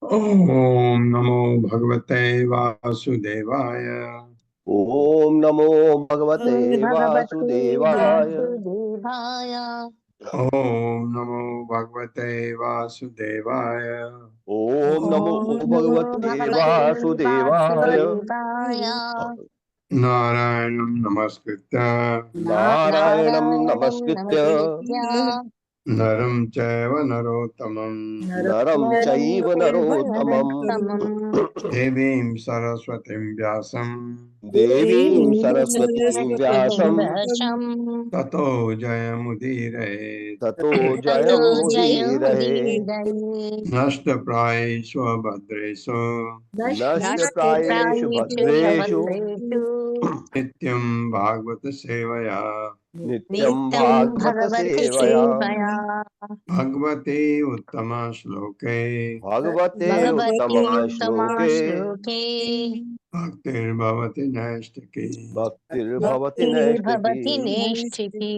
ओम नमो भगवते वासुदेवाय। ओम नमो भगवते वासुदेवाय। ओम नमो भगवते वासुदेवाय। ओम नमो भगवते वासुदेवाय। नारायणं नमस्कृत्य नारायणं नमस्कृत्य नरं चैव नरोत्तमं नरं चैव नरोत्तमं देवीं सरस्वतीं व्यासं देवीं सरस्वतीं व्यासं ततो जयमुदीरये। ततो जयमुदीरये। नष्टप्रायेषु भद्रेषु नष्टप्रायेषु भद्रेषु नित्यं भागवत सेवया नित्यं भागवत सेवया भगवते उत्तम श्लोके भगवते उत्तम श्लोके भक्तिर्भवति नैष्ठिकी। भक्तिर्भवति नैष्ठिकी।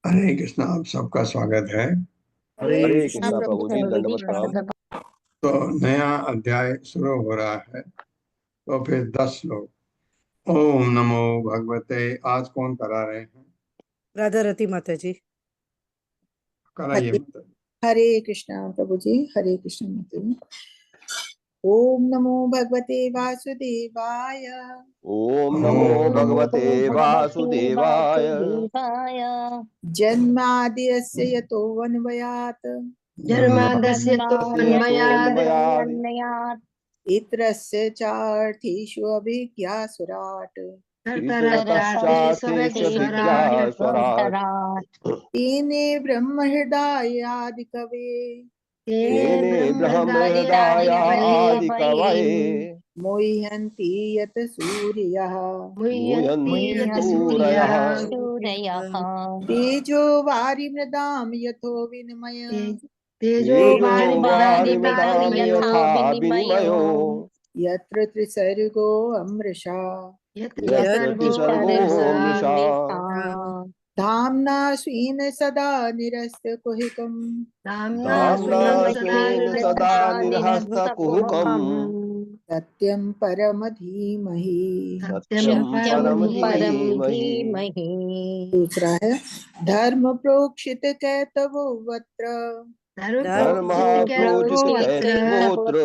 हरे कृष्णा। आप सबका स्वागत है। हरे कृष्णा प्रभु जी, दंडवत प्रणाम। तो नया अध्याय शुरू हो रहा है, तो फिर 10 श्लोक। ओम नमो भगवते। आज कौन करा रहे हैं? राधा रति माता जी। कराइए माता जी। हरे कृष्णा प्रभु जी, हरे कृष्णा माता जी। ओम नमो भगवते वासुदेवाय। ओम नमो भगवते वासुदेवाय। जन्माद्यस्य यतोऽन्वयात् जन्मादस्य तोऽन्वयात् इतरस्य चार्थेषु अभिज्ञासुराट् इतरतश्चार्थेषु विज्ञास्वराट्। तेने ब्रह्महृदायादिकवे तेने ब्रह्महृदाय आदिकवये मोह्यन्ति यत् सूर्यः मुह्यन्ति सूरयः। तेजो वारिमृदां यथो विनिमय तेजो वारिमृदां यथा विनिमयो यत्र त्रिसर्गो अमृषा यत्र त्रिसर्गो मृषा। धाम्ना स्वेन सदा निरस्तकुहकम् धाम्ना स्वेन सदा निरस्तकुहकम् सत्यं परम धीमहि। सत्यं परम धीमहि। दूसरा है धर्म प्रोक्षित कैतवो वत्र धर्मः प्रोजित कैतवोऽत्र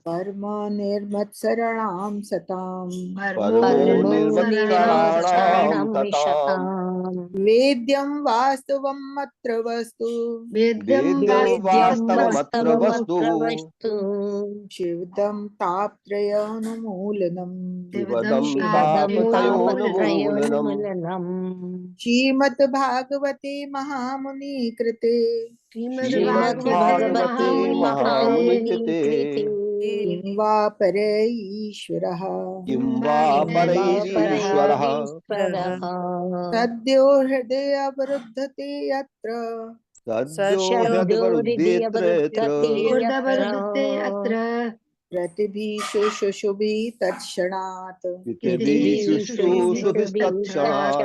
परम निर्मत्सरणां सताम् परमो निर्मत्सराणां तताम्। वेद्यं वास्तवम् अत्र वस्तु वेद्यं वास्तवमत्र वस्तु शिवदं तापत्रयोन्मूलनम् शिवदं तापत्रयोन्मूलनम्। श्रीमद्भागवते महामुनि कृते श्रीमद्भागवते महामुनिकृते किं वा परैश्वरः किं वा परैरीश्वरः सद्यो हृदयावरुद्धते यत्र सद्यो ह्यद्वरुध्येऽत्र प्रतिभीषु शुशुभि तत्क्षणात्। पृथिवीषु शुशुभिस्तत्क्षणात्।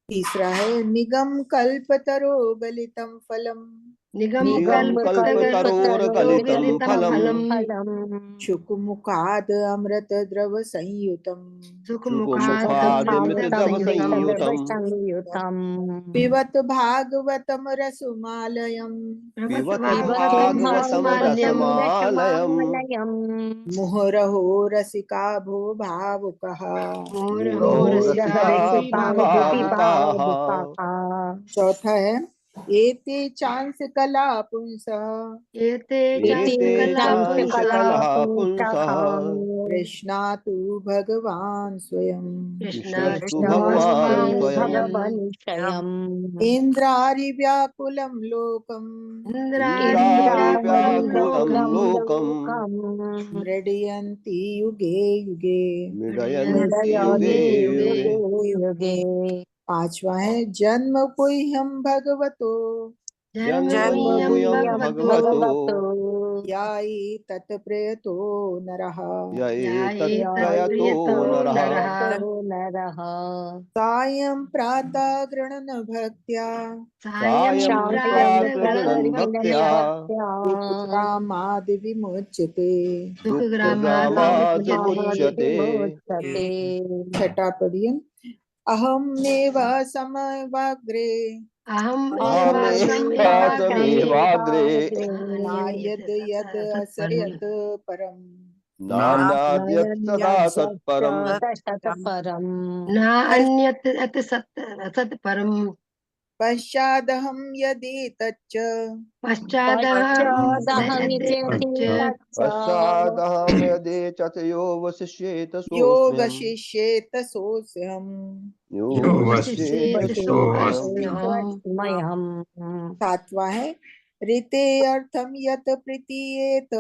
तीसरा है निगम कल्पतरो गलितं फलम् निगम कल्पतरोर्गलितं फलम् शुकमुखाद् अमृत द्रव संयुतम् शुकमुखादमृतद्रवसंयुतम् पिबत भागवतम रसमालयम् पिबत भागवतं रसमालयम् मुहुरहो रसिका भो भावुकः मुहुरहो रसिका भावुकाः। चौथा है एते चांस कला पुंसः एते चांसकलाः पुंसः कृष्णा तु भगवान् स्वयं कृष्णस्तु भगवान् स्वयम् इन्द्रारिव्याकुलं लोकम् इन्द्रारिव्याकुलं लोकम् मृडयन्ति युगे युगे। मृडयन्ति युगे युगे। पांचवा है जन्म पुह्यं भगवतो जन्मभूयं भगवतो यायि तत्प्रयतो नरः एतत्प्रयतो नरः। सायं प्रातः गृह्णन् भक्त्या सायं प्रातर्गृह्णन् भक्त्या दुःखग्रामाद् विमुच्यते। दुःखग्रामाद् विमुच्यते। छठा पढ़िए अहमेव समवाग्रे अहमेवाग्रे नायद् यद् असर्यत् परम् नान्यद् सदा सत्परम् पश्चादहं यदि तच्च पश्चादहं यदेतत् यो वसिष्येत यो सोऽस्म्यहम्। वशिष्येत सोऽस्म्यहम्। यो यो वसिष्येत सोऽस्म्यहम्। सातवां है ऋते अर्थम यत प्रतीयेत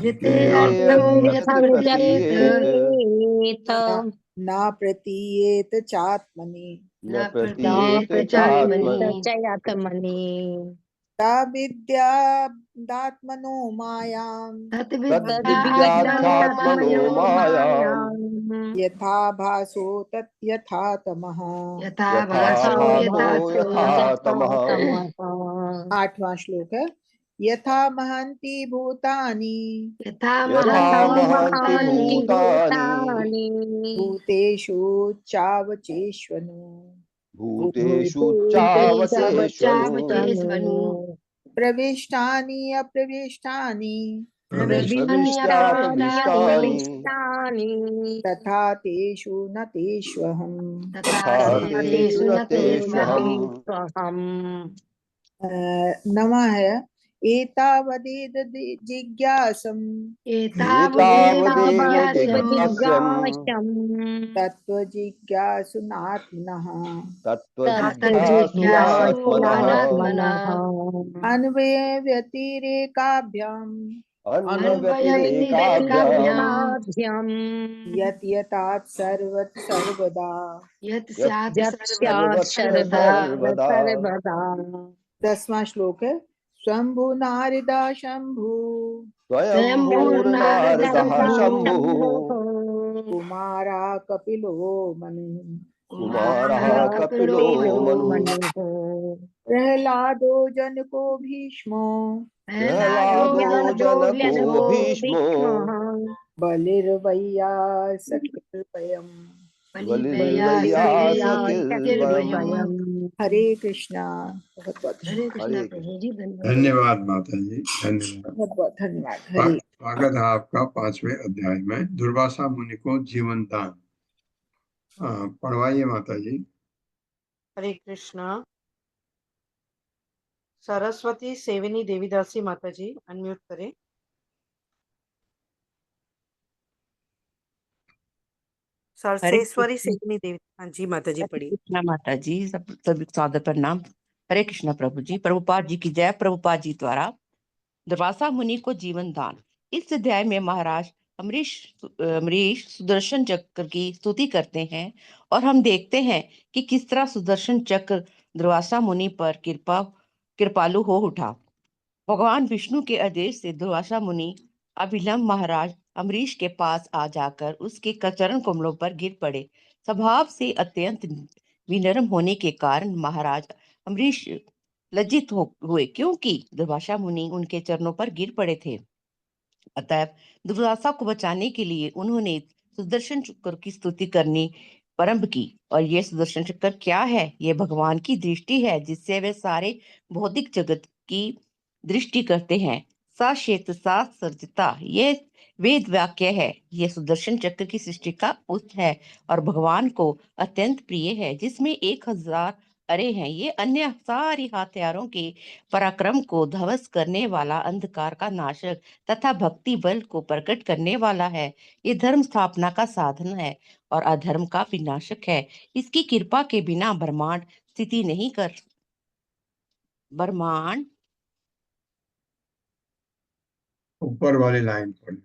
ऋते अर्थं यत् प्रतीयेत न प्रतीयेत चात्मनि न प्रतीयेत चात्मनि चयात्मनि तद्विद्यादात्मनो मायां तद्विद्याध्यात्मनो मायाम् यथा भासो तथा तमः। यथा भासो यथा तमः। 8वां श्लोक है। यथा महन्ति भूतानि यथा महन्ति भूतानि भूतेषु चावचेष्वनु भूतेषु चावचेष्वनु प्रविष्टानि अप्रविष्टानि प्रविष्टानि तथा तेषु न तेष्वहम्। तथा तेषु न तेष्वहम्। नमः है एतावदेद जिज्ञासम् एतावदेव जिज्ञास्यम् तत्त्वजिज्ञासुनात्मनः तत्त्वजिज्ञासुनात्मनः अन्वय व्यतिरेकाभ्याम् अन्वव्यतिरेकाभ्याम् यत् यतात् सर्वदा। सर्वदा 10वां श्लोक है। स्वयंभू नारदा शंभु स्वयंभूर्नारदः शम्भुः कुमारा कपिलो मनु कुमारः कपिलो मनुः प्रहलादो जनको भीष्मो प्रह्लादो जनको भीष्मो बलिर्वैयासकीर्वयम्। बलिर्वैयासकीर्वयम्। हरे कृष्णा। बहुत बहुत हरे कृष्णा हरे प्रभु जी, धन्यवाद। धन्यवाद माता जी, धन्यवाद। बहुत बहुत धन्यवाद। हरे स्वागत है आपका 5वें अध्याय में दुर्वासा मुनि को जीवन दान। पढ़वाइए माता जी। हरे कृष्णा। सरस्वती सेविनी देवीदासी माता जी अनम्यूट करें। सरसेश्वरी सेविनी देवी, हाँ जी माता जी पढ़िए। कृष्णा माता जी, सभी सादर प्रणाम। हरे कृष्णा प्रभु जी। प्रभुपाद जी की जय। प्रभुपाद जी द्वारा दुर्वासा मुनि को जीवन दान। इस अध्याय में महाराज अमरीश सुदर्शन चक्र की स्तुति करते हैं और हम देखते हैं कि किस तरह सुदर्शन चक्र दुर्वासा मुनि पर कृपालु हो उठा। भगवान विष्णु के आदेश से दुर्वासा मुनि अभिलंब महाराज अमरीश के पास आ जाकर उसके चरण कमलों पर गिर पड़े। स्वभाव से अत्यंत विनम्र होने के कारण महाराज अमरीश लज्जित हुए, क्योंकि दुर्वासा मुनि उनके चरणों पर गिर पड़े थे। अतः दुर्वासा को बचाने के लिए उन्होंने सुदर्शन चक्र की स्तुति करनी प्रारंभ की। और यह सुदर्शन चक्र क्या है? यह भगवान की दृष्टि है जिससे वे सारे भौतिक जगत की दृष्टि करते हैं। सा शेत सा सर्जिता, यह वेद वाक्य है। यह सुदर्शन चक्र की सृष्टि का उत है और भगवान को अत्यंत प्रिय है, जिसमें 1000 अरे हैं। ये अन्य सारी हथियारों के पराक्रम को ध्वस्त करने वाला, अंधकार का नाशक तथा भक्ति बल को प्रकट करने वाला है। ये धर्म स्थापना का साधन है और अधर्म का विनाशक है। इसकी कृपा के बिना ब्रह्मांड ऊपर वाली लाइन पढ़िए।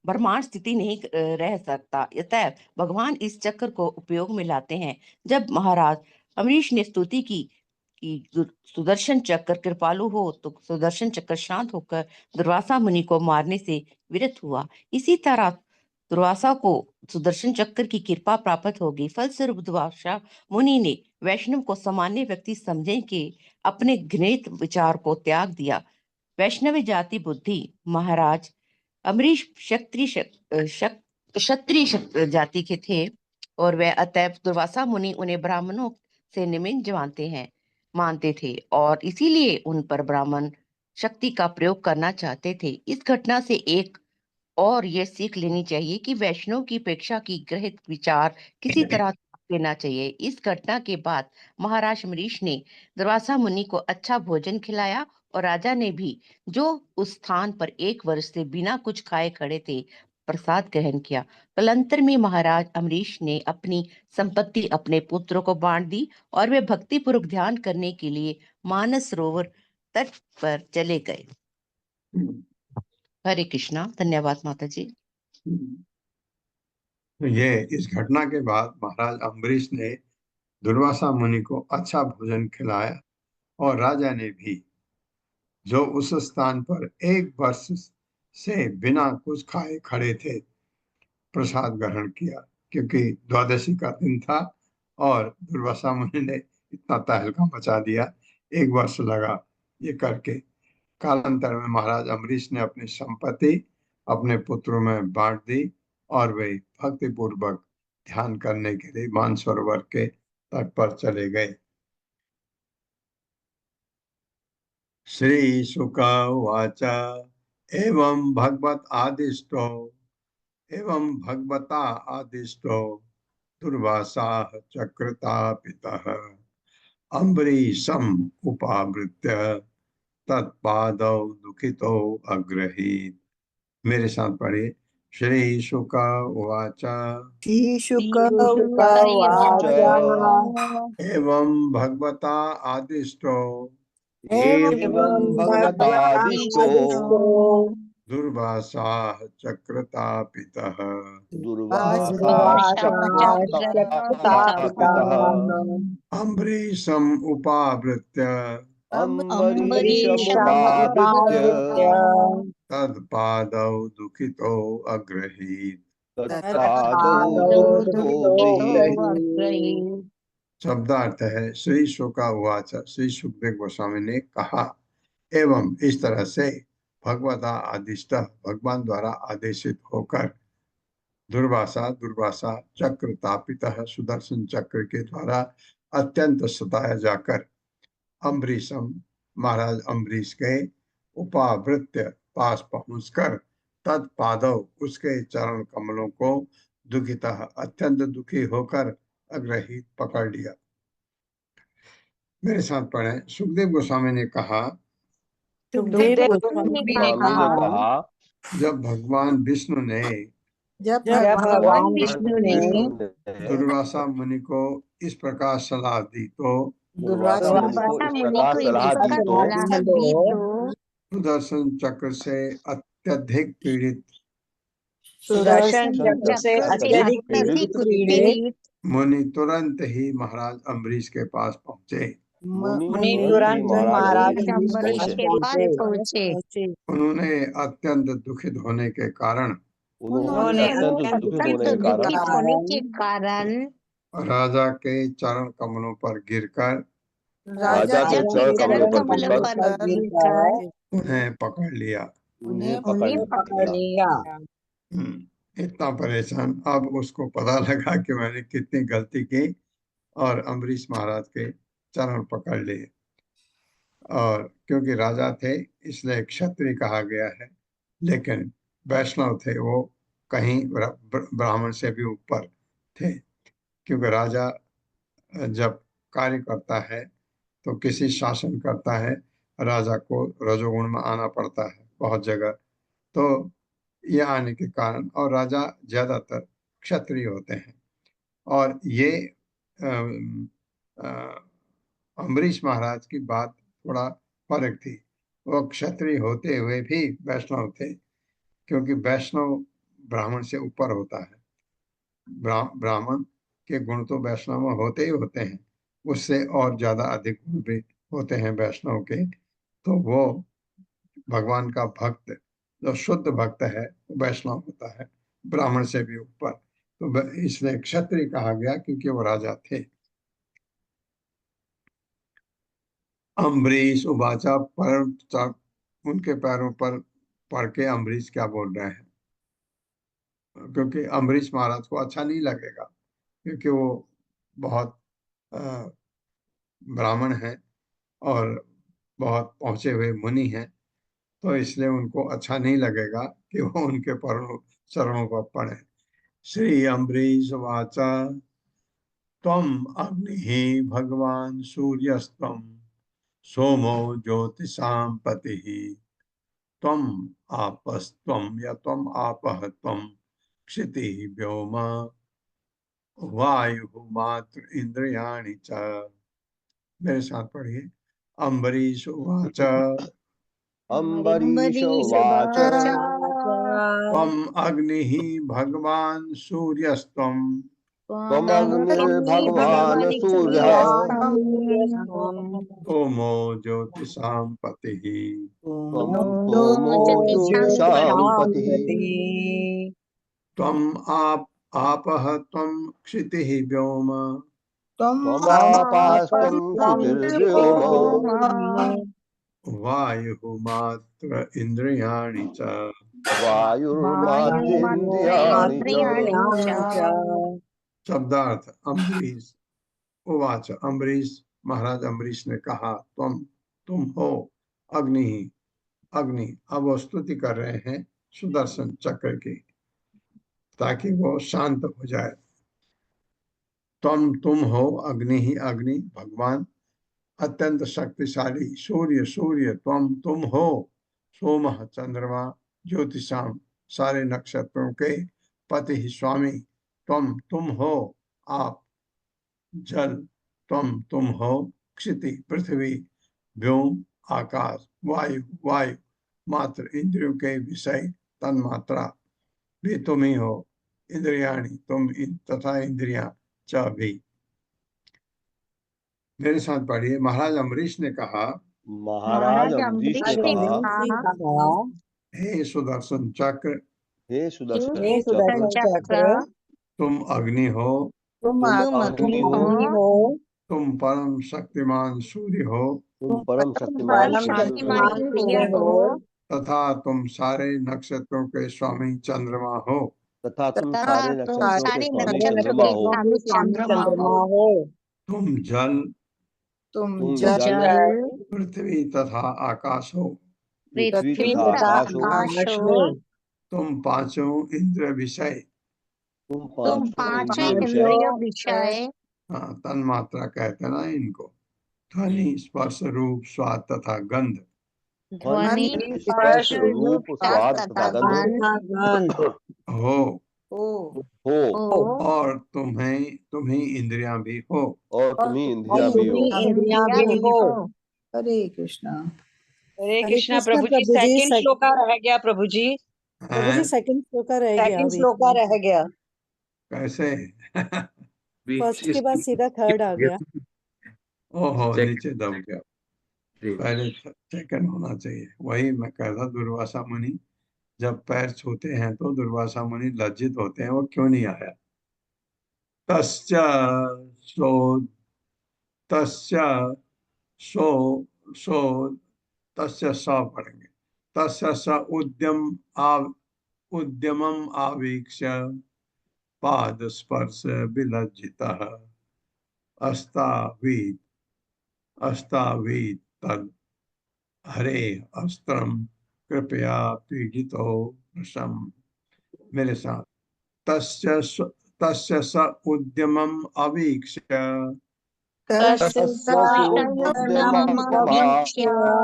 ब्रह्मांड स्थिति नहीं रह सकता। अतः भगवान इस चक्र को उपयोग में लाते हैं। जब महाराज अमरीश ने स्तुति की कि सुदर्शन चक्र कृपालु हो, तो सुदर्शन चक्र शांत होकर दुर्वासा मुनि को मारने से विरत हुआ। इसी तरह दुर्वासा को सुदर्शन चक्र की कृपा प्राप्त होगी। फलस्वरूप दुर्वासा मुनि ने वैष्णव को सामान्य व्यक्ति समझने के अपने घृणित विचार को त्याग दिया। वैष्णव जाति बुद्धि। महाराज अमरीश क्षत्रिय जाति के थे और वह अतएव दुर्वासा मुनि उन्हें ब्राह्मणों से निम्न मानते थे और इसीलिए उन पर ब्राह्मण शक्ति का प्रयोग करना चाहते थे। इस घटना से एक और यह सीख लेनी चाहिए कि वैष्णव की अपेक्षा की ग्रहित विचार किसी तरह लेना चाहिए। इस घटना के बाद महाराज अमरीश ने दुर्वासा मुनि को अच्छा भोजन खिलाया और राजा ने भी, जो उस स्थान पर 1 वर्ष से बिना कुछ खाए खड़े थे, प्रसाद ग्रहण किया। कालांतर में महाराज अमरीश ने अपनी संपत्ति अपने पुत्रों को बांट दी और वे भक्ति पूर्वक ध्यान करने के लिए मानस सरोवर तट पर चले गए। हरे कृष्णा। धन्यवाद माता जी। तो ये इस घटना के बाद महाराज अम्बरीश ने दुर्वासा मुनि को अच्छा भोजन खिलाया और राजा ने भी, जो उस स्थान पर 1 वर्ष से बिना कुछ खाए खड़े थे, प्रसाद ग्रहण किया, क्योंकि द्वादशी का दिन था और दुर्वासा मुनि ने इतना तहलका मचा दिया। 1 वर्ष लगा ये करके। कालांतर में महाराज अम्बरीश ने अपनी संपत्ति अपने पुत्रों में बांट दी और वे भक्ति पूर्वक ध्यान करने के लिए मानसरोवर के तट पर चले गए। श्री शुक उवाच एवं भगवता आदिष्टो दुर्वासा चक्रतापितः अम्बरीशम् उपावृत्य तत्पादौ दुखितो अग्रहीत। मेरे साथ पढ़िए। श्री शुक उवाच श्रीशुक उवाच उवाच एवं भगवता आदिष्टो एवं भगवतादिष्टो दुर्वासा चक्रतापितः दुर्वासा चक्रतापितः अम्बरीशम् उपावृत्य अम्बरीशमुपावृत्य तत्पादौ दुखितो अग्रहीत। तत्पादौ दुःखितो गृहीत। शब्दार्थ है श्री शुका उवाच, श्री सुखदेव गोस्वामी ने कहा, एवं इस तरह से भगवता आदिष्ट भगवान द्वारा आदेशित होकर दुर्वासा चक्र तापितः सुदर्शन चक्र के द्वारा अत्यंत सताया जाकर अम्बरीशम महाराज अम्बरीश के उपावृत्य पास पहुंचकर तत्पादव उसके चरण कमलों को दुखिता अत्यंत दुखी होकर अग्रहित पकड़ लिया। मेरे साथ पढ़े। सुखदेव गोस्वामी ने कहा, सुखदेव गोस्वामी ने कहा, जब भगवान विष्णु ने जब भगवान विष्णु ने दुर्वासा मुनि को इस प्रकार सलाह दी तो दुर्वासा मुनि को इस प्रकार सलाह दी तो सुदर्शन चक्र से अत्यधिक पीड़ित सुदर्शन चक्र से अत्यधिक पीड़ित मुनि तुरंत ही महाराज अम्बरीश के पास पहुंचे। मुनि तुरंत महाराज अम्बरीश के पास पहुंचे। उन्होंने अत्यंत दुखित होने के कारण उन्होंने अत्यंत दुखित होने के कारण राजा के चरण कमलों पर गिरकर राजा के चरण कमलों पर गिरकर उन्हें पकड़ लिया। उन्हें पकड़ लिया। इतना परेशान। अब उसको पता लगा कि मैंने कितनी गलती की और अम्बरीश महाराज के चरण पकड़ लिए। और क्योंकि राजा थे इसलिए क्षत्रिय कहा गया है, लेकिन वैष्णव थे, वो कहीं ब्राह्मण से भी ऊपर थे। क्योंकि राजा जब कार्य करता है तो किसी शासन करता है, राजा को रजोगुण में आना पड़ता है बहुत जगह। तो ये आने के कारण, और राजा ज्यादातर क्षत्रिय होते हैं, और ये अम्बरीश महाराज की बात थोड़ा फर्क थी। वो क्षत्रिय होते हुए भी वैष्णव थे, क्योंकि वैष्णव ब्राह्मण से ऊपर होता है। ब्राह्मण के गुण तो वैष्णव में होते ही होते हैं, उससे और ज्यादा अधिक गुण भी होते हैं वैष्णव के। तो वो भगवान का भक्त, जो शुद्ध भक्त है, वो वैष्णव होता है, ब्राह्मण से भी ऊपर। तो इसलिए क्षत्रिय कहा गया क्योंकि वो राजा थे। अम्बरीश उवाचा, पर उनके पैरों पर पड़ के अम्बरीश क्या बोल रहे हैं, क्योंकि अम्बरीश महाराज को अच्छा नहीं लगेगा, क्योंकि वो बहुत ब्राह्मण हैं और बहुत पहुंचे हुए मुनि हैं। तो इसलिए उनको अच्छा नहीं लगेगा कि वो उनके चरणों पर पड़े। श्री अम्बरीश वाचा, त्वम अग्नि भगवान सूर्यस्तम सोमो ज्योतिषां पतिः त्वम आपस्त्वम या त्वम आपः त्वम क्षितिः व्योम वायु मात्र इंद्रियाणि च। मेरे साथ पढ़िए। अम्बरीश उवाच, अम्बरीश उवाच, त्वम् अग्निः भगवान् सूर्यस्त्वम् भगवान् सूर्यः सोमो ज्योतिषां पतिः सोमो ज्योतिषां पतिः त्वम् आपः त्वं क्षितिः व्योम त्वमापास्त्वं क्षितिर्व्योम वायुः मात्र इन्द्रियाणि च वायुर्मात्रेन्द्रियाणि च शब्दार्थ अम्बरीश उवाच अम्बरीश महाराज अम्बरीश ने कहा तुम हो अग्नि अग्नि। अब वो स्तुति कर रहे हैं सुदर्शन चक्र की ताकि वो शांत हो जाए। तुम हो अग्नि ही अग्नि भगवान अत्यंत शक्तिशाली सूर्य सूर्य तुम हो सोमः चंद्रमा ज्योतिषाम सारे नक्षत्रों के पति ही स्वामी तुम हो आप जल तुम हो क्षिति पृथ्वी व्योम आकाश वायु वायु मात्र इंद्रियों के विषय तन्मात्रा भी तुम ही हो इंद्रियाणी तथा इंद्रियां च भी। मेरे साथ पढ़िए। महाराज अम्बरीश ने कहा महाराज अम्बरीश ने कहा हे सुदर्शन चक्र हे सुदर्शन हे सुदर्शन चक्र तुम अग्नि हो तुम अग्नि हो तुम परम शक्तिमान सूर्य हो तुम परम शक्तिमान सूर्य हो तथा तुम सारे नक्षत्रों के स्वामी चंद्रमा हो तथा तुम सारे नक्षत्रों के स्वामी चंद्रमा हो तुम जल तुम जल पृथ्वी तथा आकाश हो पृथ्वी तथा आकाश हो तुम पांचों इंद्र विषय तुम पांचों इंद्रिय विषय हाँ तन्मात्रा कहते ना इनको ध्वनि स्पर्श रूप स्वाद तथा गंध ध्वनि स्पर्श रूप स्वाद तथा गंध हो हो और तुम्ही इंद्रियां भी हो और तुम्ही इंद्रियां भी हो। हरे कृष्णा हरे कृष्णा प्रभु जी सेकंड श्लोका रह गया प्रभु जी हैं? सेकंड श्लोका रह गया सेकंड श्लोका रह गया कैसे फर्स्ट के बाद सीधा थर्ड आ गया ओहो नीचे दब गया। पहले सेकंड होना चाहिए। वही मैं कह रहा दुर्वासा मुनि जब पैर छूते हैं तो दुर्वासा मुनि लज्जित होते हैं वो क्यों नहीं आया। तस्य सो तस्य सो सो तस्य स पढ़ेंगे। तस्य स उद्यमम आवीक्ष्य पाद स्पर्श विलज्जितः अस्तावीत तद हरे अस्त्रम कृपया पीडितो वृषम। मेरे साथ तस्य स उद्यमम अवीक्ष्य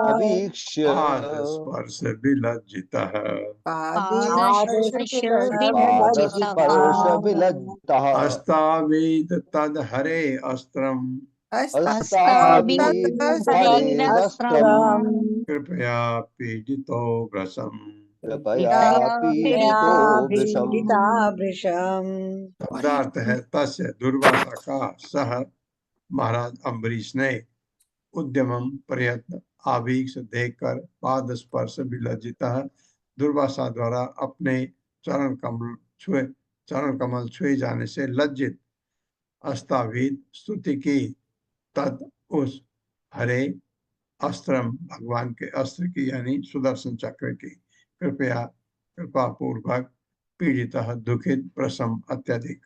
अवीक्ष्य पाद स्पर्श विलज्जितः स्पर्श विलज्जितः अस्तावीत तद हरे अस्त्रम हरेरस्त्रम् कृपया पीडितो वृषम। कृपया पीडितो वृषम्। शब्दार्थ है तस्य दुर्वासा का सह महाराज अम्बरीश ने उद्यमम प्रयत्न आवीक्ष देखकर पाद स्पर्श विलज्जिता दुर्वासा द्वारा अपने चरण कमल छुए जाने से लज्जित अस्तावीत स्तुति की तद उस हरे अस्त्रम भगवान के अस्त्र की यानी सुदर्शन चक्र की कृपा पूर्वक पीड़ित दुखित प्रसम अत्यधिक।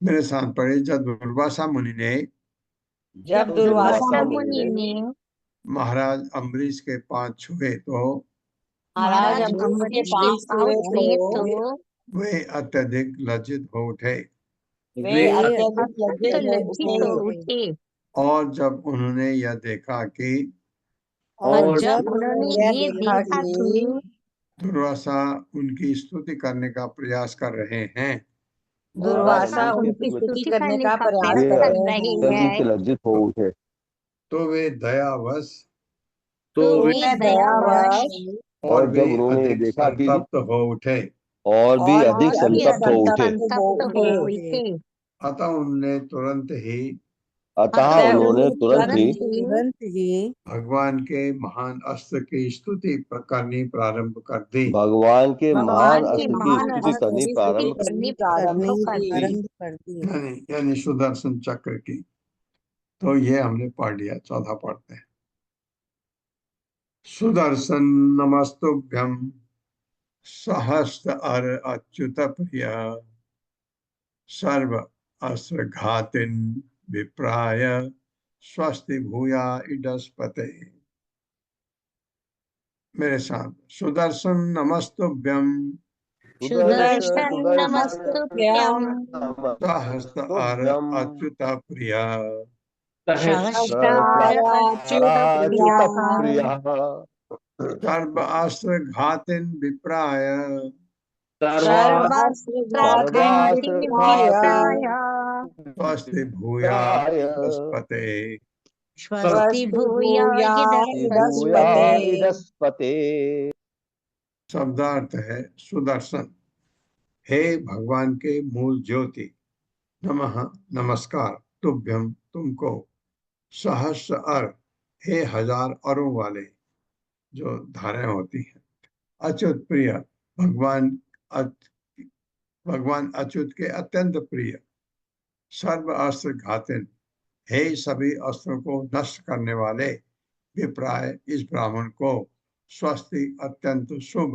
मेरे साथ पढ़े। जब दुर्वासा मुनि ने महाराज अम्बरीश के पांव छुए तो वे अत्यधिक लज्जित हो उठे और जब उन्होंने यह देखा कि दुर्वासा उनकी स्तुति करने का प्रयास कर रहे हैं दुर्वासा उनकी स्तुति करने का प्रयास कर रहे हैं लज्जित हो उठे तो वे दयावश और जब भी उन्होंने अधिक देखा कि संतप्त हो उठे। और भी अधिक और भी संतप्त हो अधिक उठे, संतप्त हो उठे। अतः उनने तुरंत ही अतः अतः उन्होंने तुरंत ही तुरंत ही भगवान के महान अस्त्र की स्तुति करनी प्रारंभ कर दी। भगवान के महान भगवान के अस्त्र की महान स्तुति अस्त्र करनी की प्रारंभ स्तुति करनी प्रारंभ प्रारंभ कर दी। यानी सुदर्शन चक्र की। तो ये हमने पढ़ लिया, चौथा पढ़ते हैं। सुदर्शन नमस्तुभ्यं सहस्त्र अर अच्युत प्रिय सर्व अस्त्र घातिन विप्राय स्वस्ति भूया इडस्पते। मेरे साथ, सुदर्शन नमस्तुभ्यं सुदर्शन नमस्तुभ्यं सहस्त्र अर अच्युत प्रिय सहस्राच्युत सहस्राच्युत प्रियः सर्व अस्त्र घातिन विप्राय सर्वास्त्रघातिं विप्राय स्वस्ति भूया इडस्पते। स्वस्ति भूया इदस्पते। इदस्पते। शब्दार्थ है सुदर्शन, हे भगवान के मूल ज्योति, नमः नमस्कार, तुभ्यम तुमको, सहस्र अर हे हजार अरों वाले, जो धाराएं होती हैं, अच्युत प्रिय भगवान अच्युत के अत्यंत प्रिय, सर्व अस्त्र घातिन हे सभी अस्त्रों को नष्ट करने वाले, विप्राय इस ब्राह्मण को, स्वस्ति अत्यंत शुभ,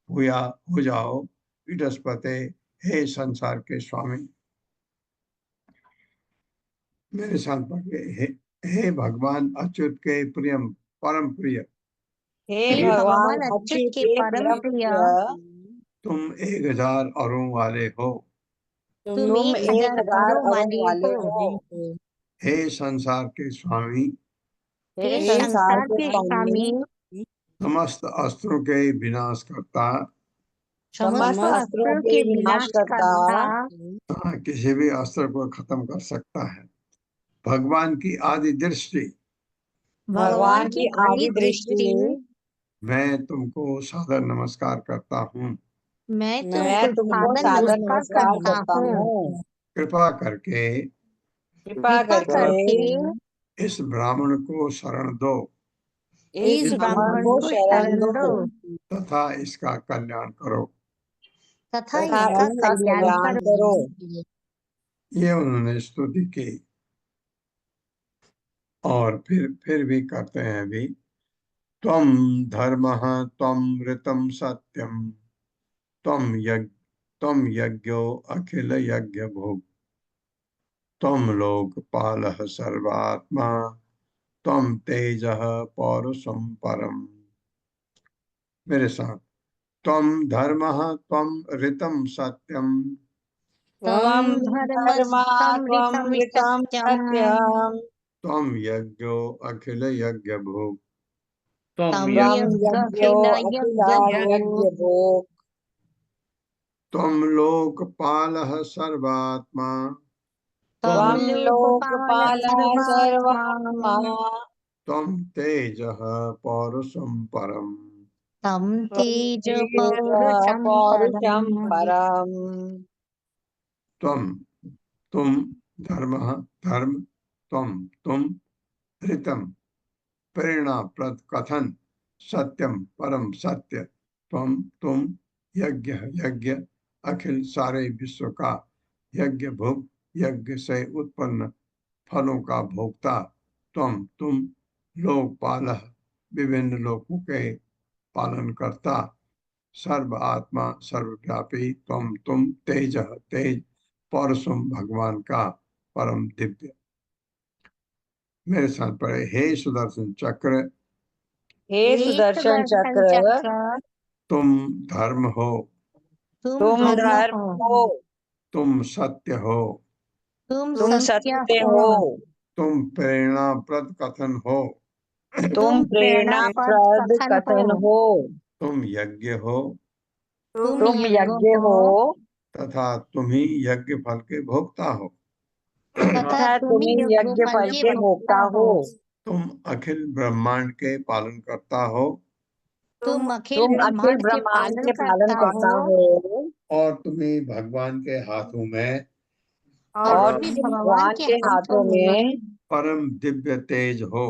भूया हो जाओ, इडस्पते हे संसार के स्वामी। मेरे साथ पढ़िए, हे भगवान अच्युत के प्रियम परम प्रिय, हे भगवान अच्युत के परम प्रिय, तुम 1000 अरों वाले हो, तुम 1000 अरों वाले हो। हे संसार के स्वामी, हे संसार के स्वामी, समस्त अस्त्रों के विनाश करता, समस्त अस्त्रों के विनाश करता, किसी भी अस्त्र को खत्म कर सकता है, भगवान की आदि दृष्टि, भगवान की आदि दृष्टि, मैं तुमको सादर नमस्कार करता हूँ। मैं तुमको सादर नमस्कार करता हूँ। कृपा करके कृपा करके इस ब्राह्मण को शरण दो इस ब्राह्मण को शरण दो तथा इसका कल्याण करो। तथा इसका कल्याण करो। ये उन्होंने स्तुति की, और फिर भी करते हैं अभी। त्वं धर्मः त्वं ऋतं सत्यं त्वं यज्ञो अखिल यज्ञ भोग त्वं लोकपालः सर्वात्मा त्वं तेजः पौरुषं परम्। मेरे साथ, त्वं धर्मः त्वं ऋतं सत्यं त्वं धर्मः ऋतं सत्यं त्वं यज्ञो अखिल यज्ञ भोग त्वं यज्ञो अखिल यज्ञ भोग त्वं लोकपालः सर्वात्मा त्वं लोकपालः सर्वात्मा त्वं तेजः पौरुषं परम्। तं तेज पौरुषं परम्। तुम धर्मः धर्म, तुम ऋतम प्रेरणा प्रद कथन, सत्यम परम सत्य, तुम यज्ञ यज्ञ अखिल सारे विश्व का यज्ञ भोग, यज्ञ से उत्पन्न फलों का भोक्ता, तुम लोकपालः विभिन्न लोकों के पालन करता, सर्व आत्मा सर्वव्यापी, तुम तेज तेज पौरुषम भगवान का परम दिव्य। मेरे साथ पढ़े, हे सुदर्शन चक्र हे सुदर्शन चक्र तुम धर्म हो, तुम धर्म हो, तुम सत्य हो, तुम सत्य हो, तुम प्रेरणा प्रद कथन हो, तुम प्रेरणा प्रद कथन हो, तुम यज्ञ हो तुम यज्ञ हो तथा तुम ही यज्ञ फल के भोक्ता हो, तथा तुम यज्ञ फल के भोक्ता हो, तुम अखिल ब्रह्मांड के पालन करता हो, तुम अखिल तुम अखिल ब्रह्मांड के ब्रह्मांड के पालन पालन करता करता हो हो और तुम्हें भगवान के हाथों में और और तुम्हें तुम भगवान भगवान के के हाथों हाथों में में परम दिव्य तेज हो।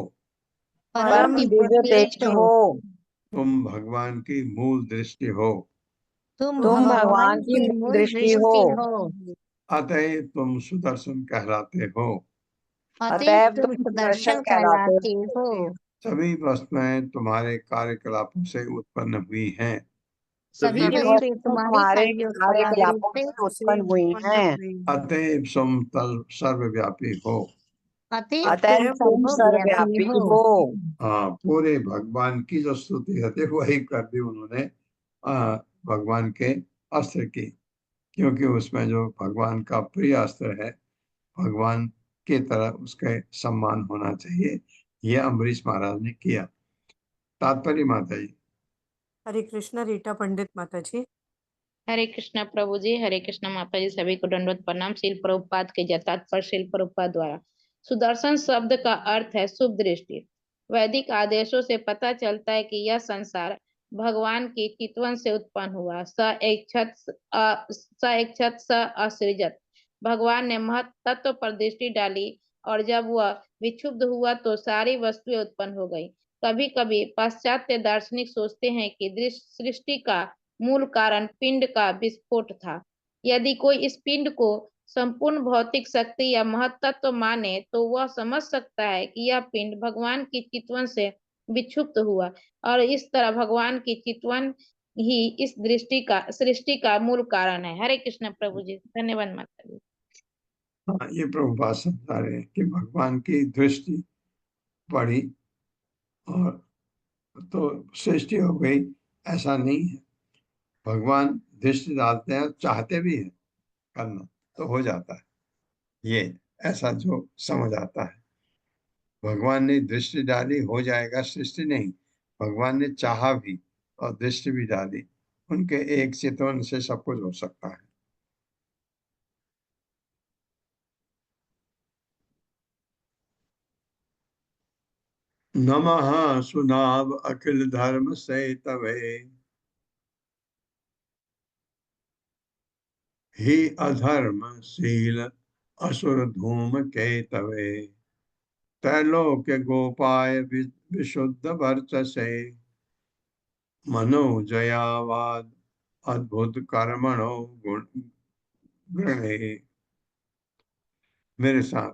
परम दिव्य दिव्य तेज तेज हो। हो। तुम भगवान की मूल दृष्टि हो। तुम तुम भगवान भगवान की की मूल मूल दृष्टि हो। दृष्टि हो। अतः तुम सुदर्शन कहलाते हो। अतएव अतएव तुम तुम सुदर्शन सुदर्शन कहलाते कहलाते हो। सभी वस्तुएं तुम्हारे कार्यकलापों से उत्पन्न हुई हैं। सभी सभी वस्तुएं वस्तु तुम्हारे तुम्हारे कार्यकलापों कार्यकलापों से से उत्पन्न हुई हैं। अतएव तुम सर्वव्यापी हो। अतएव तुम अतएव तुम सर्वव्यापी सर्वव्यापी हो। हो। हाँ, पूरे भगवान की जो स्तुति है देखो वही कर दी उन्होंने भगवान के अस्त्र की, क्योंकि उसमें जो भगवान का प्रिय अस्त्र है, भगवान की तरह उसके सम्मान होना चाहिए, यह अम्बरीश महाराज ने किया। तात्पर्य माता जी। हरे कृष्णा रीटा पंडित माता जी। हरे कृष्णा प्रभु जी, हरे कृष्णा माता जी, सभी को दंडवत प्रणाम। श्रील प्रभुपाद के जतात पर श्रील प्रभुपाद द्वारा सुदर्शन शब्द का अर्थ है शुभ दृष्टि। वैदिक आदेशों से पता चलता है कि यह संसार भगवान की चितवन से उत्पन्न हुआ। स इच्छत स असृजत। भगवान ने महत तत्व पर दृष्टि डाली और जब वह विक्षुब्ध हुआ तो सारी वस्तुएं उत्पन्न हो गई। कभी कभी पाश्चात्य दार्शनिक सोचते हैं कि सृष्टि का मूल कारण पिंड का विस्फोट था। यदि कोई इस पिंड को संपूर्ण भौतिक शक्ति या महत्त्व माने तो वह समझ सकता है कि यह पिंड भगवान की चितवन से विक्षुब्ध हुआ और इस तरह भगवान की चितवन ही इस सृष्टि का मूल कारण है। हरे कृष्ण प्रभु जी, धन्यवाद माता जी। हाँ, ये प्रभुपाद समझा रहे हैं कि भगवान की दृष्टि पड़ी और तो सृष्टि हो गई, ऐसा नहीं है। भगवान दृष्टि डालते हैं, चाहते भी हैं करना तो हो जाता है, ये ऐसा जो समझ आता है। भगवान ने दृष्टि डाली हो जाएगा, सृष्टि नहीं। भगवान ने चाहा भी और दृष्टि भी डाली, उनके एक चितवन से सब कुछ हो सकता है। नमः सुनाव अखिल धर्म से तवे ही अधर्मशील असुर धूम के तवे त्रैलोक गोपाय विशुद्ध वर्चसे मनोजयावाद अद्भुत कर्मणो गुण गृणे। मेरे साथ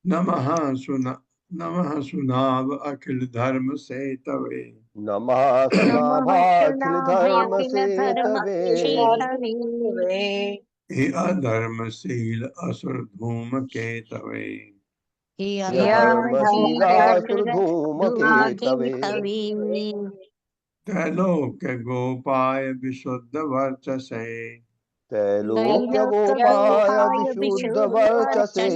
नमः सुनाव अखिल धर्म से तवे। नमः सुनाभाखिल धर्म से तवे हे अधर्मशील असुर धूम के तवे। धर्मशीलासुर धूम के तवे त्रैलोक गोपाय विशुद्ध वर्चसे त्रैलोक्य गोपाय विशुद्ध वर्चसे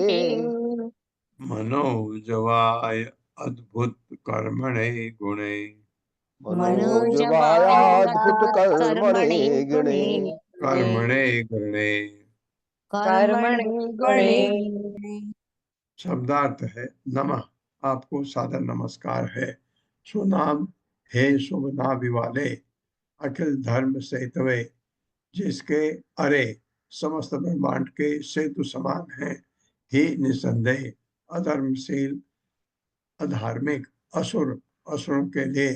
मनोजवाय अद्भुत कर्मणे गुणे। मनोजवायाद्भुत कर्मणे गणे कर्मणे गुणे कर्मणि गणे। शब्दार्थ है नमः, आपको सादर नमस्कार है। सुनाम, हे शुभ नाभि वाले, अखिल धर्म सेतवे, जिसके अरे समस्त ब्रह्मांड के सेतु समान हैं। ही निसंदेह अधर्मशील अधार्मिक असुर, असुरों के लिए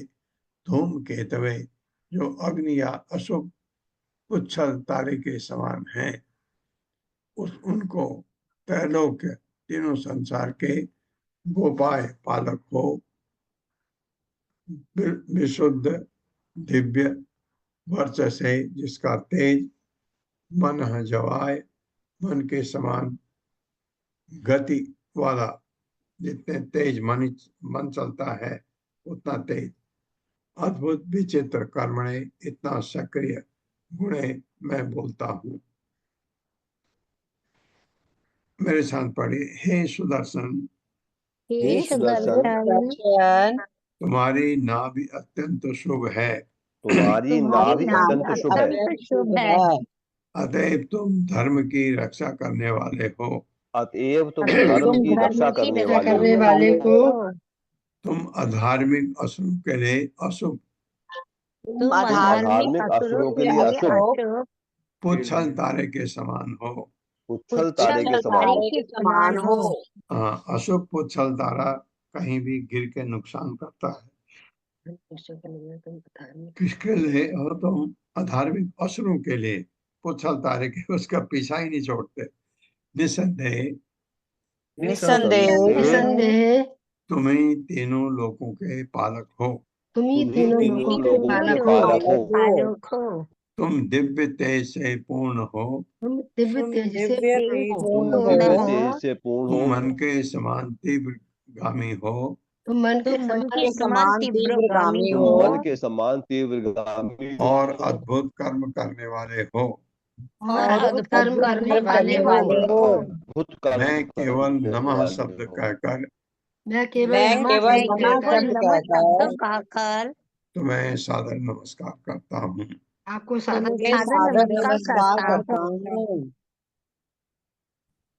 धूम केतवे, जो अग्नि या अशुभ उच्छल तारे के समान हैं, उनको त्रैलोक्य, तीनों संसार के गोपाय पालक हो, विशुद्ध दिव्य वर्चसे, जिसका तेज मन जवाय, मन के समान गति वाला, जितने तेज मन चलता है उतना तेज, अद्भुत विचित्र कर्मणे, इतना सक्रिय गुणे मैं बोलता हूँ। मेरे साथ पढ़िए, हे सुदर्शन, हे सुदर्शन, तुम्हारी नाभि अत्यंत शुभ है। तुम्हारी नाभि अत्यंत शुभ है। शुभ है। अतएव तुम धर्म की रक्षा करने वाले हो। अतएव तुम धर्म की रक्षा करने वाले हो। तुम अधार्मिक असुरों के लिए अशुभ तुम तुम अधार्मिक अधार्मिक असुरों असुरों के के लिए लिए अशुभ, अशुभ, पुच्छल तारे के समान हो। उच्छल तारे के समान, तारे के समान हो। हाँ, अशुभ पुच्छल तारा कहीं भी गिर के नुकसान करता है। किसके लिए? और तुम अधार्मिक असुरों के लिए पुच्छल तारे के उसका पीछा ही नहीं छोड़ते। निसंदेह निसंदेह तुम ही तीनों लोगों के पालक हो। तुम ही तीनों लोगों के तीनों पालक हो। पालक हो। तुम दिव्य तेज से पूर्ण हो। तुम दिव्य तेज से पूर्ण हो। दिव्य तेज से पूर्ण तुम हो। मन के समान तीव्रगामी हो। तुम मन के तुम मन समान के समान तीव्रगामी तुम हो। मन के समान तीव्रगामी हो और अद्भुत कर्म करने वाले हो। और और अद्भुत कर्म करने वाले हो। अद्भुत कर्म मैं केवल करने नमः वाले शब्द हो। कहकर मैं केवल मैं नमः केवल शब्द नमः कहकर शब्द कहकर तुम्हें सादर नमस्कार करता हूँ। आपको तुम्हें सादर सादर नमस्कार करता हूँ।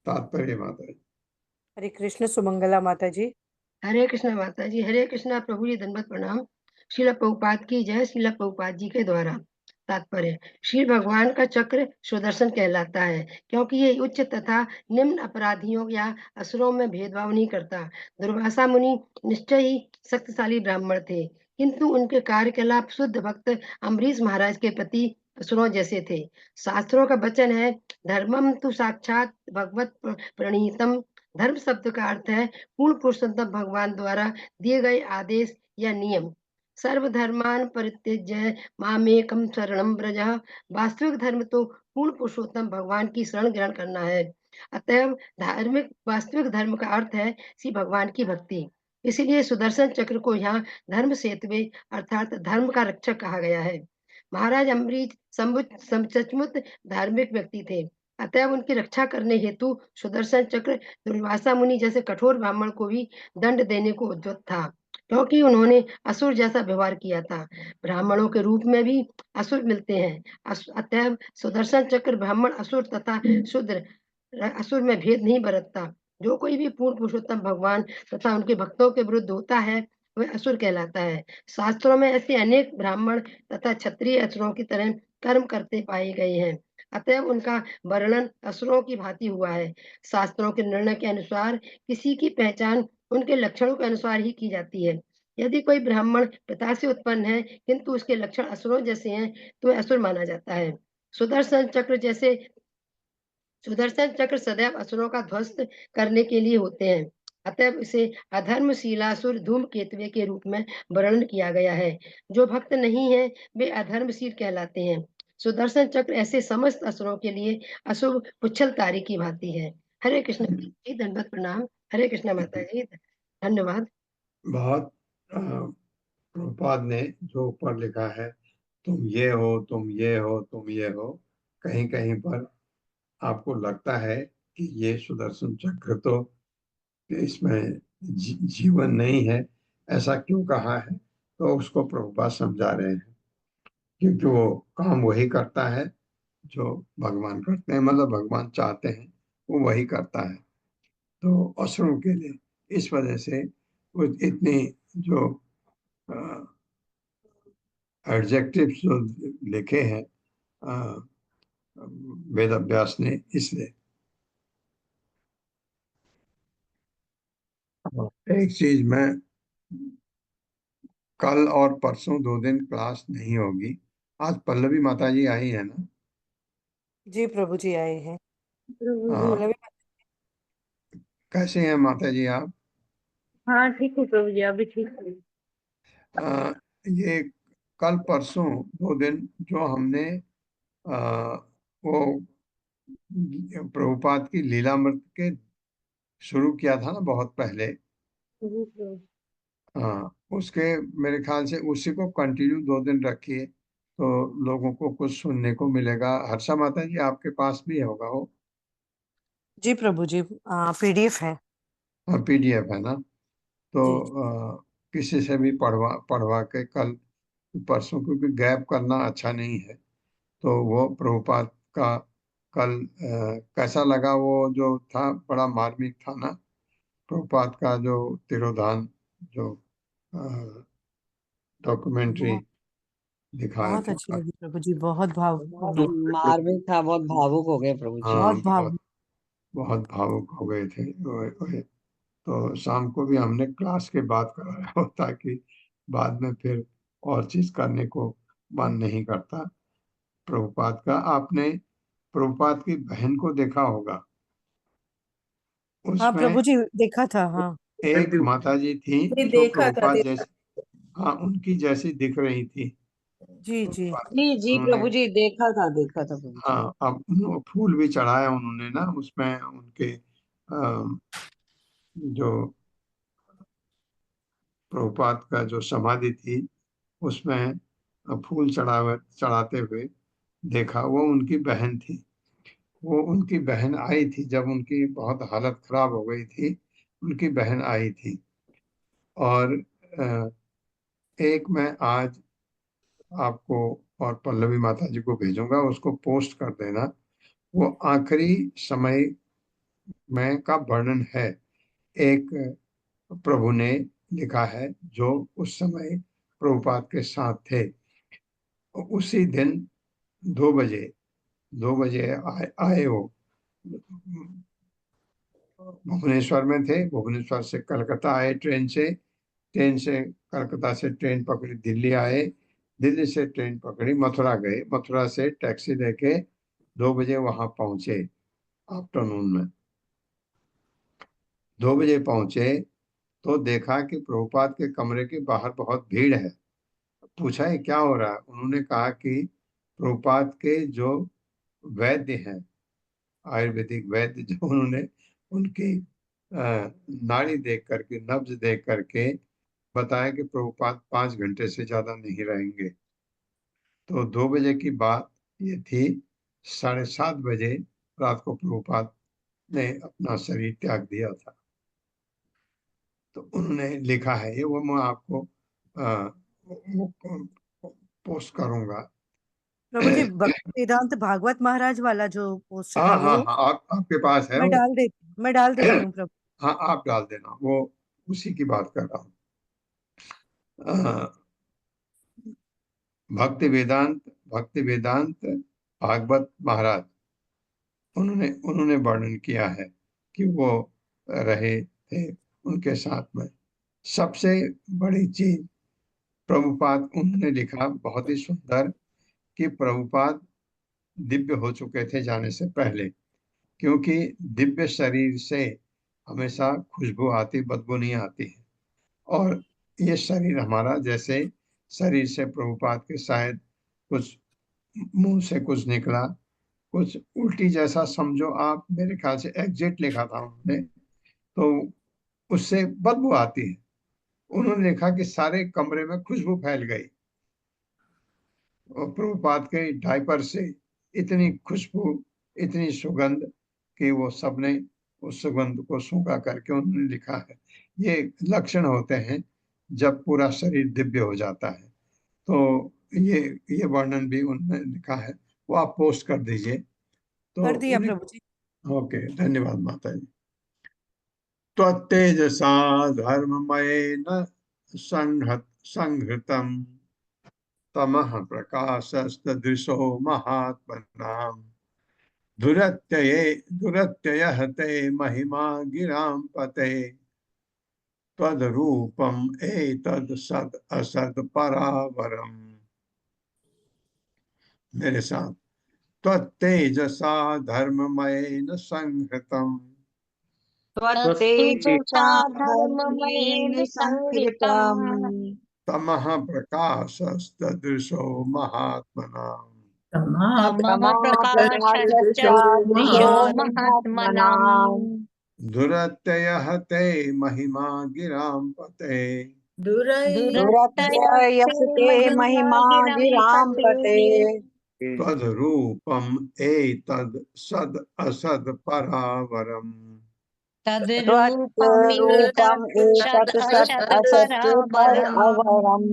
तात्पर्य माता जी। हरे कृष्ण सुमंगला माता जी। हरे कृष्णा माता जी। हरे कृष्णा प्रभु जी, दंडवत प्रणाम। श्रील प्रभुपाद की जय। श्रील प्रभुपाद जी के द्वारा तात्पर्य, श्री भगवान का चक्र सुदर्शन कहलाता है क्योंकि ये उच्च तथा निम्न अपराधियों या असुरों में भेदभाव नहीं करता। दुर्वासा मुनि निश्चय ही शक्तिशाली ब्राह्मण थे, किंतु उनके कार्यकलाप शुद्ध भक्त अम्बरीश महाराज के प्रति असुरों जैसे थे। शास्त्रों का वचन है, धर्मम तु साक्षात भगवत प्रणीतम। धर्म शब्द का अर्थ है पूर्ण पुरुषोत्तम भगवान द्वारा दिए गए आदेश या नियम। सर्वधर्मान परित्यज्य मामेकम शरणम व्रजः। वास्तविक धर्म तो पूर्ण पुरुषोत्तम भगवान की शरण ग्रहण करना है। अतएव धार्मिक वास्तविक धर्म का अर्थ है श्री भगवान की भक्ति। इसलिए सुदर्शन चक्र को यहाँ धर्म सेतुवे अर्थात धर्म का रक्षक कहा गया है। महाराज अम्बरीश सचमुच धार्मिक व्यक्ति थे, अतएव उनकी रक्षा करने हेतु सुदर्शन चक्र दुर्वासा मुनि जैसे कठोर ब्राह्मण को भी दंड देने को उद्यत था, क्योंकि उन्होंने असुर जैसा व्यवहार किया था। ब्राह्मणों के रूप में भी असुर मिलते हैं। अतएव सुदर्शन चक्र ब्राह्मण असुर तथा शूद्र असुर में भेद नहीं बरतता। जो कोई भी पूर्ण पुरुषोत्तम भगवान तथा उनके भक्तों के विरुद्ध होता है वह असुर कहलाता है। शास्त्रों में ऐसे अनेक ब्राह्मण तथा क्षत्रिय असुरों की तरह कर्म करते पाए गए हैं, अतएव उनका वर्णन असुरों की भांति हुआ है। शास्त्रों के निर्णय के अनुसार किसी की पहचान उनके लक्षणों के अनुसार ही की जाती है। यदि कोई ब्राह्मण पिता से उत्पन्न है किंतु उसके लक्षण असुरों जैसे हैं तो वह असुर माना जाता है। सुदर्शन चक्र सदैव असुरों का ध्वस्त करने के लिए होते हैं, अतएव इसे अधर्मशीलासुर धूमकेतुए के रूप में वर्णन किया गया है। जो भक्त नहीं है वे अधर्मशील कहलाते हैं। सुदर्शन चक्र ऐसे समस्त असुरों के लिए अशुभ पुच्छल तारे की भांति है। हरे कृष्ण जी, दंडवत प्रणाम। हरे कृष्ण माता जी, धन्यवाद। बहुत प्रभुपाद ने जो ऊपर लिखा है, तुम ये हो, तुम ये हो, तुम ये हो, कहीं कहीं पर आपको लगता है कि ये सुदर्शन चक्र तो इसमें जीवन नहीं है, ऐसा क्यों कहा है? तो उसको प्रभुपाद समझा रहे हैं, क्योंकि वो काम वही करता है जो भगवान करते हैं, मतलब भगवान चाहते हैं वो वही करता है। तो असुरों के लिए इस वजह से वो इतनी जो एडजेक्टिव्स जो लिखे हैं वेद अभ्यास ने, इसलिए। एक चीज में, कल और परसों 2 दिन क्लास नहीं होगी। आज पल्लवी माता जी आई है ना? जी प्रभु जी आए हैं। हाँ, पल्लवी कैसे हैं माता जी आप? हाँ ठीक है प्रभु जी, अभी ठीक है। ये कल परसों 2 दिन जो हमने आ, वो प्रभुपाद की लीलामृत के शुरू किया था ना बहुत पहले, जी प्रभु। हाँ, उसके मेरे ख्याल से उसी को कंटिन्यू 2 दिन रखिए तो लोगों को कुछ सुनने को मिलेगा। हर्षा माता जी आपके पास भी होगा वो? जी प्रभु जी, पीडीएफ है। हाँ, पीडीएफ है ना? तो जी किसी से भी पढ़वा पढ़वा के कल परसों, क्योंकि गैप करना अच्छा नहीं है। तो वो प्रभुपाद का कल कैसा लगा? वो जो था बड़ा मार्मिक था ना, प्रभुपाद का जो तिरोधान, जो डॉक्यूमेंट्री। दिखाया बहुत था। अच्छी लगी प्रभु जी, बहुत भावुक हो बहुत गए। मार्मिक था, बहुत भावुक हो गए प्रभु जी। हाँ, बहुत भावुक। बहुत भावुक हो गए थे। तो शाम को भी हमने क्लास के बाद कराया हो, ताकि बाद में फिर और चीज करने को मन नहीं करता। प्रभुपाद का आपने प्रभुपाद की बहन को देखा होगा, हाँ उसमें प्रभु जी, देखा था। हाँ एक माता जी थी ये जो देखा था, प्रभुपाद देखा। जैसी, हाँ, उनकी जैसी दिख रही थी। जी जी। जी जी उन्होंने, प्रभु जी, देखा था प्रभु जी। हाँ, अब वो फूल भी चढ़ाया उन्होंने ना उसमें, उनके जो प्रभुपाद का जो समाधि थी उसमें फूल चढ़ाते हुए देखा। वो उनकी बहन थी। वो उनकी बहन आई थी जब उनकी बहुत हालत खराब हो गई थी, उनकी बहन आई थी। और अ, एक मैं आज आपको और पल्लवी माता जी को भेजूंगा, उसको पोस्ट कर देना। वो आखिरी समय में का वर्णन है, एक प्रभु ने लिखा है जो उस समय प्रभुपाद के साथ थे। उसी दिन 2 बजे 2 बजे आए वो, भुवनेश्वर में थे। भुवनेश्वर से कलकत्ता आए ट्रेन से कलकत्ता से ट्रेन पकड़ी, दिल्ली आए। दिल्ली से ट्रेन पकड़ी, मथुरा गए, मथुरा से टैक्सी लेके 2 बजे वहां पहुंचे। आफ्टरनून में 2 बजे पहुंचे तो देखा कि प्रभुपाद के कमरे के बाहर बहुत भीड़ है। पूछा ये क्या हो रहा है? उन्होंने कहा कि प्रभुपाद के जो वैद्य हैं, आयुर्वेदिक वैद्य, जो उन्होंने उनकी नाड़ी देख करके, नब्ज देख करके बताया कि प्रभुपाद 5 घंटे से ज्यादा नहीं रहेंगे। तो 2 बजे की बात ये थी। 7:30 बजे रात को प्रभुपाद ने अपना शरीर त्याग दिया था। तो उन्होंने लिखा है ये, वो मैं आपको पोस्ट करूंगा। प्रभु जी, भक्ति वेदांत भागवत महाराज वाला जो पोस्ट था हाँ हाँ वो हाँ, आपके पास है वो। मैं डाल देती हूँ प्रभु। हाँ, आप डाल देना, वो उसी की बात कर रहा हूँ। भक्ति वेदांत भागवत महाराज, उन्होंने वर्णन किया है कि वो रहे थे उनके साथ में। सबसे बड़ी चीज प्रभुपाद, उन्होंने लिखा बहुत ही सुंदर कि प्रभुपाद दिव्य हो चुके थे जाने से पहले, क्योंकि दिव्य शरीर से हमेशा खुशबू आती, बदबू नहीं आती है। और ये शरीर हमारा, जैसे शरीर से प्रभुपाद के शायद कुछ मुंह से कुछ निकला, कुछ उल्टी जैसा समझो आप, मेरे ख्याल से एग्जिट लिखा था उन्होंने, तो उससे बदबू आती है। उन्होंने लिखा कि सारे कमरे में खुशबू फैल गई, और प्रभुपाद के डायपर से इतनी खुशबू, इतनी सुगंध कि वो सबने उस सुगंध को सूंघा करके, उन्होंने लिखा है ये लक्षण होते हैं जब पूरा शरीर दिव्य हो जाता है। तो ये वर्णन भी उन्होंने लिखा है, वो आप पोस्ट कर दीजिए। तो कर दिया उन्हें, प्रभु जी। ओके, धन्यवाद माता जी। त्वत्तेजसा धर्ममयेन संहृतम् तमः प्रकाशस्तदृशो महात्मनाम् दुरत्ययः ते महिमा गिरां पते त्वद्रूपम् एतद् सद् असद् परावरम्। मेरे साथ, त्वत्तेजसा धर्ममयेन संहृतम् त्वत्तेजसा धर्ममयेन धर्ममयेन संहृतम् संहृतम् तमः प्रकाशस्तदृशो महात्मनाम् तमः प्रकाशश्च दृशो महात्मनाम् दुरत्ययः ते महिमा गिरां पते दुरत्ययस्ते महिमा गिरां पते त्वद्रूपम् एतद् सद् असद् परावरम्। त्वत्रूपम् एतत् सत् असत् परावरम्।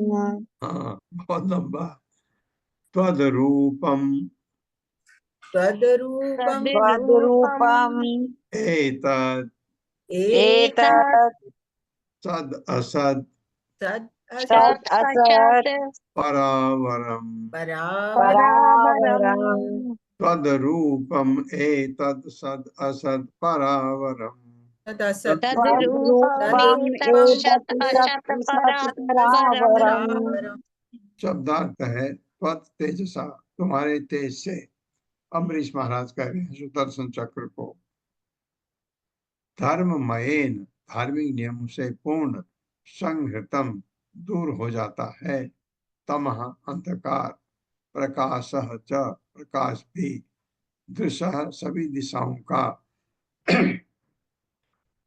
हाँ, बहुत लंबा। त्वद्रूपम् त्वद्रूपम् एतद् एतत् सद् असद् सत असत परावरम परावरम तद्रूपम एतत् सद असद परावरम। तदसत् तद्रूपम एतत् सत् असत परावरम। शब्दार्थ है त्वत् तेजसा, तुम्हारे तेज से। अम्बरीश महाराज कह रहे हैं सुदर्शन चक्र को। धर्ममयेन, धार्मिक नियमों से पूर्ण, संहृतम, दूर हो जाता है, तमः, अंधकार, प्रकाशः च, प्रकाश भी, दृशः, सभी दिशाओं का,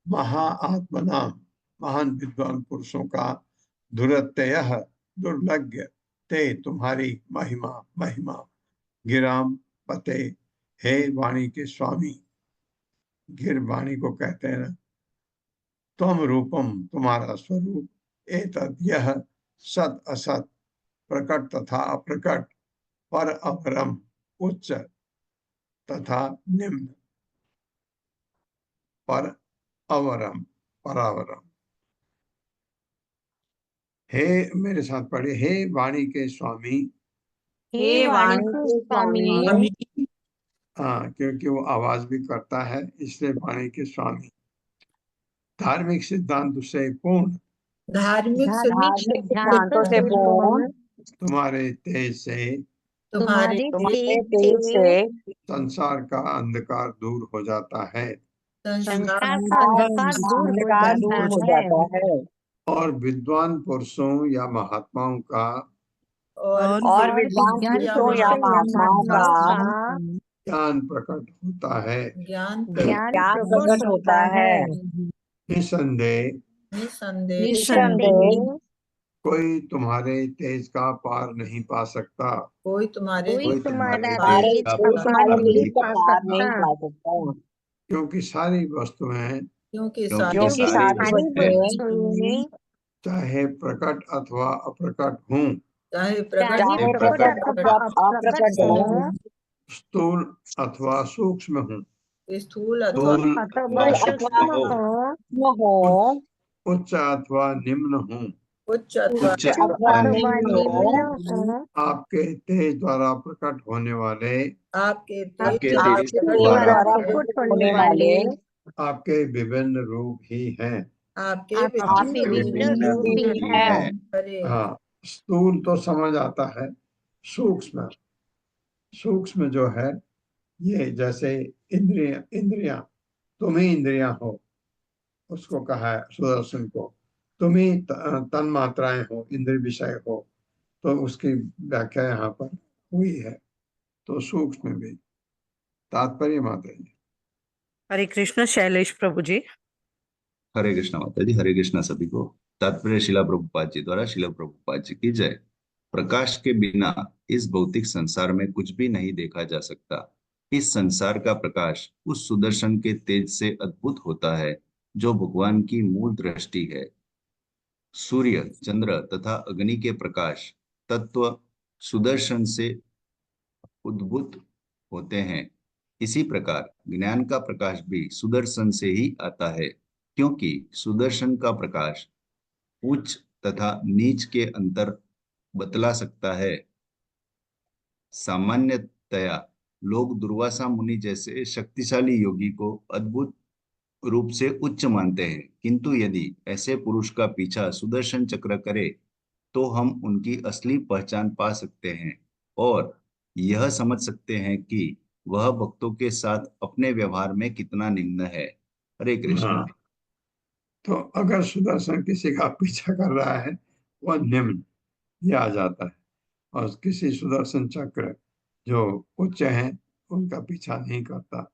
महाआत्मनाम, महान विद्वान पुरुषों का, दुरत्ययः, दुर्लज्ञ, ते, तुम्हारी महिमा, महिमा, गिराम पते, हे वाणी के स्वामी। गिर वाणी को कहते हैं ना। त्वम रूपम, तुम्हारा स्वरूप, एतद, यह, सत असत, प्रकट तथा अप्रकट, पर अपरम, उच्च तथा निम्न, पर अवरम, परावरम। हे, मेरे साथ पढ़े, हे वाणी के स्वामी। हे वाणी के स्वामी। हाँ, क्योंकि वो आवाज भी करता है, इसलिए वाणी के स्वामी। धार्मिक सिद्धांत से पूर्ण, धार्मिक सिद्धांतों से पूर्ण, तुम्हारे तेज से, तुम्हारे तुम्हारे तेज से संसार का अंधकार दूर हो जाता है, संसार अंधकार दूर हो जाता है, और विद्वान पुरुषों या महात्माओं का और विद्वान पुरुषों या महात्माओं का ज्ञान प्रकट होता है। ज्ञान ज्ञान प्रकट होता है। निसंदेह, निस्संदेह कोई तुम्हारे तेज का पार नहीं पा सकता। कोई तुम्हारे तुम्हारे तेज का पार नहीं पा सकता, क्योंकि सारी वस्तुएं, क्योंकि क्योंकि सारी वस्तुएं चाहे प्रकट अथवा अप्रकट हों, चाहे चाहे प्रकट अथवा अप्रकट हो, स्थूल अथवा सूक्ष्म हों, स्थूल अथवा सूक्ष्म हो, उच्च अथवा निम्न हों, उच्च अथवा अथवा निम्न हो, आपके तेज द्वारा प्रकट होने वाले, आपके द्वारा प्रकट होने वाले आपके विभिन्न रूप ही हैं। आपके विभिन्न रूप हैं। हाँ, स्थूल तो समझ आता है, सूक्ष्म, सूक्ष्म जो है, ये जैसे इंद्रियां, तुम ही इंद्रियां हो, उसको कहा है सुदर्शन को। तुम ही तन मात्राएं हो, इंद्रिय विषय हो, तो उसकी व्याख्या यहाँ पर हुई है। तो सूक्ष्म भी तात्पर्य माता जी। हरे कृष्ण शैलेश प्रभु जी। हरे कृष्णा माता जी, हरे कृष्णा सभी को। तात्पर्य शिला प्रभुपाद जी द्वारा। शिला प्रभुपाद जी की जय। प्रकाश के बिना इस भौतिक संसार में कुछ भी नहीं देखा जा सकता। इस संसार का प्रकाश उस सुदर्शन के तेज से अद्भुत होता है जो भगवान की मूल दृष्टि है। सूर्य, चंद्र तथा अग्नि के प्रकाश तत्व सुदर्शन से उद्भूत होते हैं। इसी प्रकार ज्ञान का प्रकाश भी सुदर्शन से ही आता है, क्योंकि सुदर्शन का प्रकाश उच्च तथा नीच के अंतर बतला सकता है। सामान्यतया लोग दुर्वासा मुनि जैसे शक्तिशाली योगी को अद्भुत रूप से उच्च मानते हैं, किंतु यदि ऐसे पुरुष का पीछा सुदर्शन चक्र करे तो हम उनकी असली पहचान पा सकते हैं और यह समझ सकते हैं कि वह भक्तों के साथ अपने व्यवहार में कितना निम्न है। हरे कृष्ण। हाँ, तो अगर सुदर्शन किसी का पीछा कर रहा है, वह निम्न ये आ जाता है, और किसी सुदर्शन चक्र जो उच्च हैं उनका पीछा नहीं करता।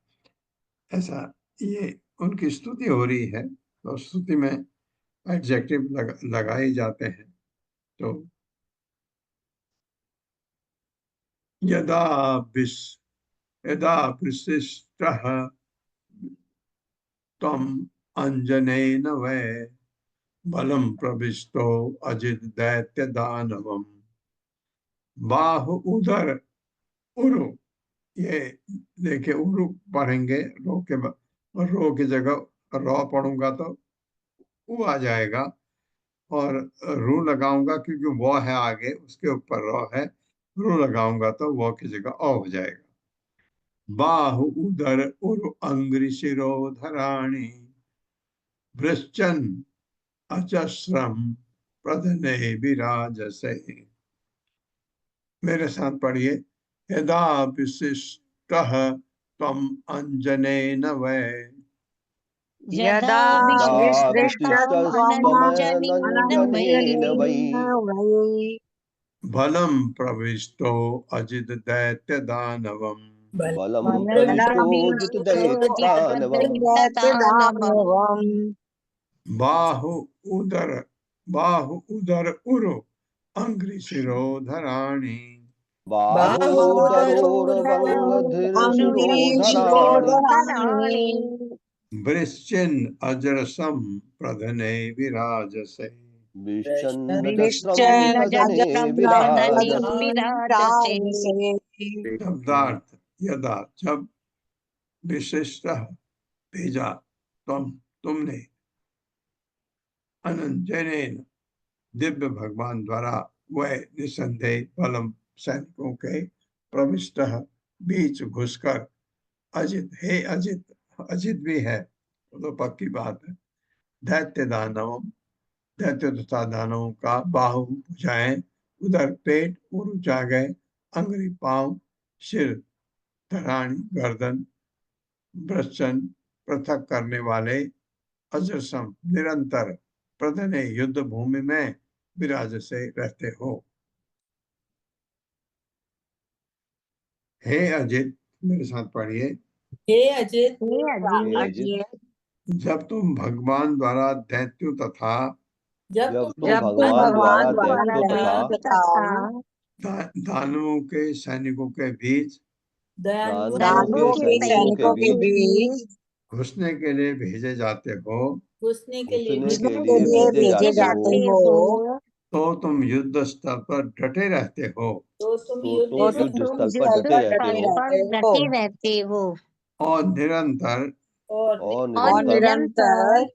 ऐसा ये उनकी स्तुति हो रही है, तो स्तुति में एडजेक्टिव लगाए जाते हैं। तो यदा विशिष्टः त्वम् अंजनेन वै बलम प्रविष्टो अजित दैत्य दानवम बाहु उदर उरु। ये देखिए, उरु पढ़ेंगे, रो की जगह रॉ पढ़ूंगा तो उ आ जाएगा। और रू लगाऊंगा क्योंकि वो है आगे, उसके ऊपर रॉ है, रू लगाऊंगा तो वो की जगह ओ हो जाएगा। बाहु उदर उरु अंग्रि शिरोधराणि वृश्चन अजस्रम प्रधने विराजसे। मेरे साथ पढ़िए। यदा विशिष्टः त्वम् अंजनेन वै यदा विशिष्टस्त्वमनञ्जनेन विशिष्टत्वमनञ्जनेन वै बलं प्रविष्टो अजित दैत्य दानवम् बलं बलं प्रविष्टो प्रविष्टो जितदैत्यदानवम् जितदैत्यदानवम् बाहु उदर उरु अंग्रि शिरोधराणि बाहूदरोरवङ्गधिरशिरोधराणि शिरोधराणि वृश्चिन् अजरसं प्रधने विराजसे। विश्चन्द्रजस्रं प्रदने विश्चन्नजस्रं प्रदने विराजसे। विराजसे। शब्दार्थ। यदा जब विशिष्ट भेजा तुमने अनंजनेन दिव्य भगवान द्वारा वह निसंदेह बलम सैनिकों के प्रविष्ट बीच घुसकर अजित हे अजित, अजित भी है तो पक्की बात है। दैत्य दानव, दैत्य तथा दानवों का बाहु भुजाएं, उधर पेट उरु जागे, अंगुली पांव, सिर, धराणी गर्दन, वृषण पृथक करने वाले, अजसम निरंतर, प्रधने युद्ध भूमि में विराज से रहते हो। हे अजित, मेरे साथ पढ़िए। हे अजित, हे अजित, जब तुम भगवान द्वारा दैत्यों तथा जब तुम जब तुम भगवान द्वारा भगवान दैत्यों तथा दानवों के सैनिकों के बीच दानवों के सैनिकों के बीच घुसने के लिए भेजे जाते हो, घुसने के लिए भेजे जाते हो, तो तुम युद्ध स्तर पर डटे रहते हो तो तुम युद्ध स्थल पर युद्ध डटे स्थल पर डटे रहते हो और निरंतर और और निरंतर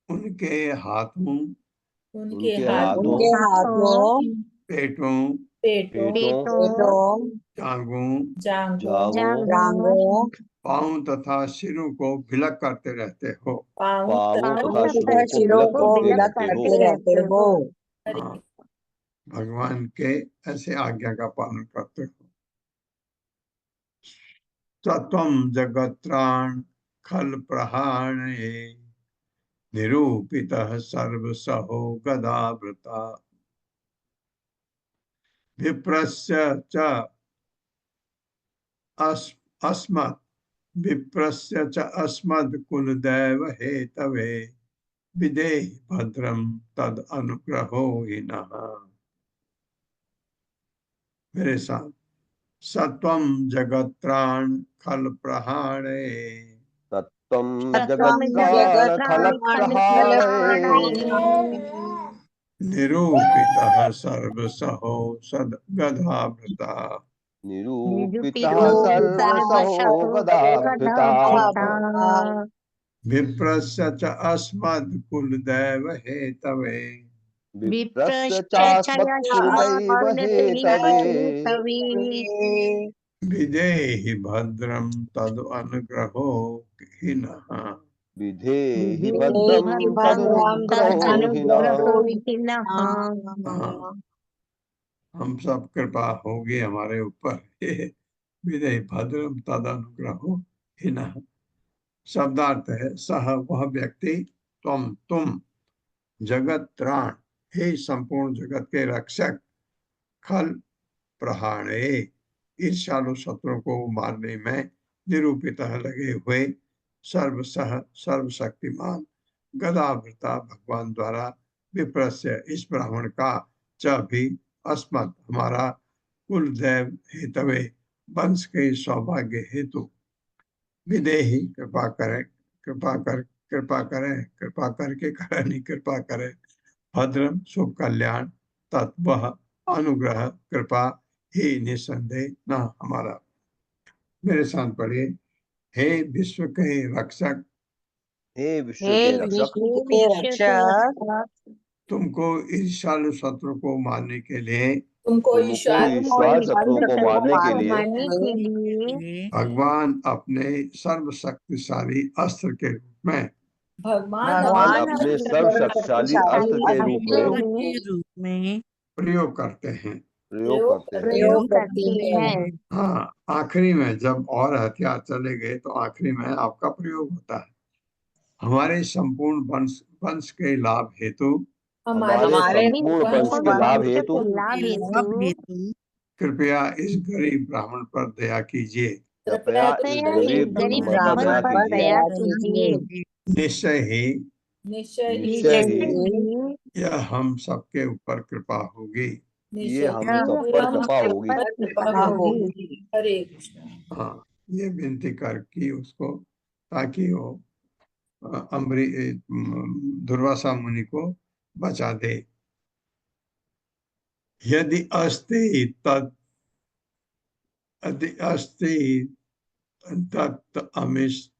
उनके हाथों, उनके हाथों, पेटों, पेटों, जांघों, पांव तथा सिरों को भिलक करते रहते हो। पांवों तथा सिरों को विलक करते रहते हो। हाँ, भगवान के ऐसे आज्ञा का पालन करते हो। सत्वं जगत्राण खल प्रहाणे निरूपितः सर्वसहो गदावृता विप्रस्य च अस्मत् विप्रस्य च अस्मद् कुलदैव हेतवे विदेहि भद्रम तद अनुग्रहो हिनः। मेरे साथ। सत्वं जगत्राण खल प्रहाणे सत्वं जगत्प्राण खलप्रहाणे निरूपितः सर्वसहो सद्गदावृता निरूपितः सर्वसहो गदाभृता विप्रस्य च अस्मद् कुलदैव हेतवे विप्रस्य चास्मत्कुलदैव हेतवे विदेहि भद्रम तद अनुग्रहो हिनः। विधेहि भद्रं तदनुग्रहो हिनः। हम सब कृपा होगी हमारे ऊपर, विदेहि भद्रम तद अनुग्रहो हिनः। शब्दार्थ है सह वह व्यक्ति, तुम जगत त्राण, हे संपूर्ण जगत के रक्षक, खल प्रहाणे, ईर्ष्यालु शत्रुओं को मारने में निरूपित लगे हुए, सर्वसह सर्वशक्तिमान, गदावृता भगवान द्वारा, विप्रस्य इस ब्राह्मण का, च भी अस्मत् हमारा, कुलदैव हेतवे वंश के सौभाग्य हेतु, विदेही कृपा करें, कृपा करके करें नहीं, कृपा करें, भद्रम शुभ कल्याण, तत्व अनुग्रह कृपा ही निसंदेह न हमारा। मेरे साथ पढ़िए। हे विश्व के रक्षक, हे विश्व के रक्षक तुमको ईर्ष्यालु शत्रु को मारने के लिए तुमको तुमको ईश्वर ईश्वर शत्रुओं को मारने के लिए मारने के लिए भगवान अपने सर्वशक्तिशाली अस्त्र के रूप में भगवान भगवान भगवान अपने अपने सर्वशक्तिशाली अस्त्र के रूप शक्तिशाली में में प्रयोग करते हैं। प्रयोग करते हैं। प्रयोग करते हैं। हाँ, आखिरी में जब और हथियार चले गए तो आखिरी में आपका प्रयोग होता है। हमारे संपूर्ण वंश के लाभ हेतु हमारे संपूर्ण वंश के लाभ हेतु कृपया इस गरीब ब्राह्मण पर दया कीजिए। कृपया इस गरीब ब्राह्मण पर दया कीजिए। निश्चय ही निश्चय ही यह हम सबके ऊपर कृपा होगी। ये हम सब पर कृपा होगी। हरे कृष्ण। हाँ, ये विनती कर की उसको, ताकि वो दुर्वासा मुनि को बचा दे। यदि अस्ति तत् दत्त अमिश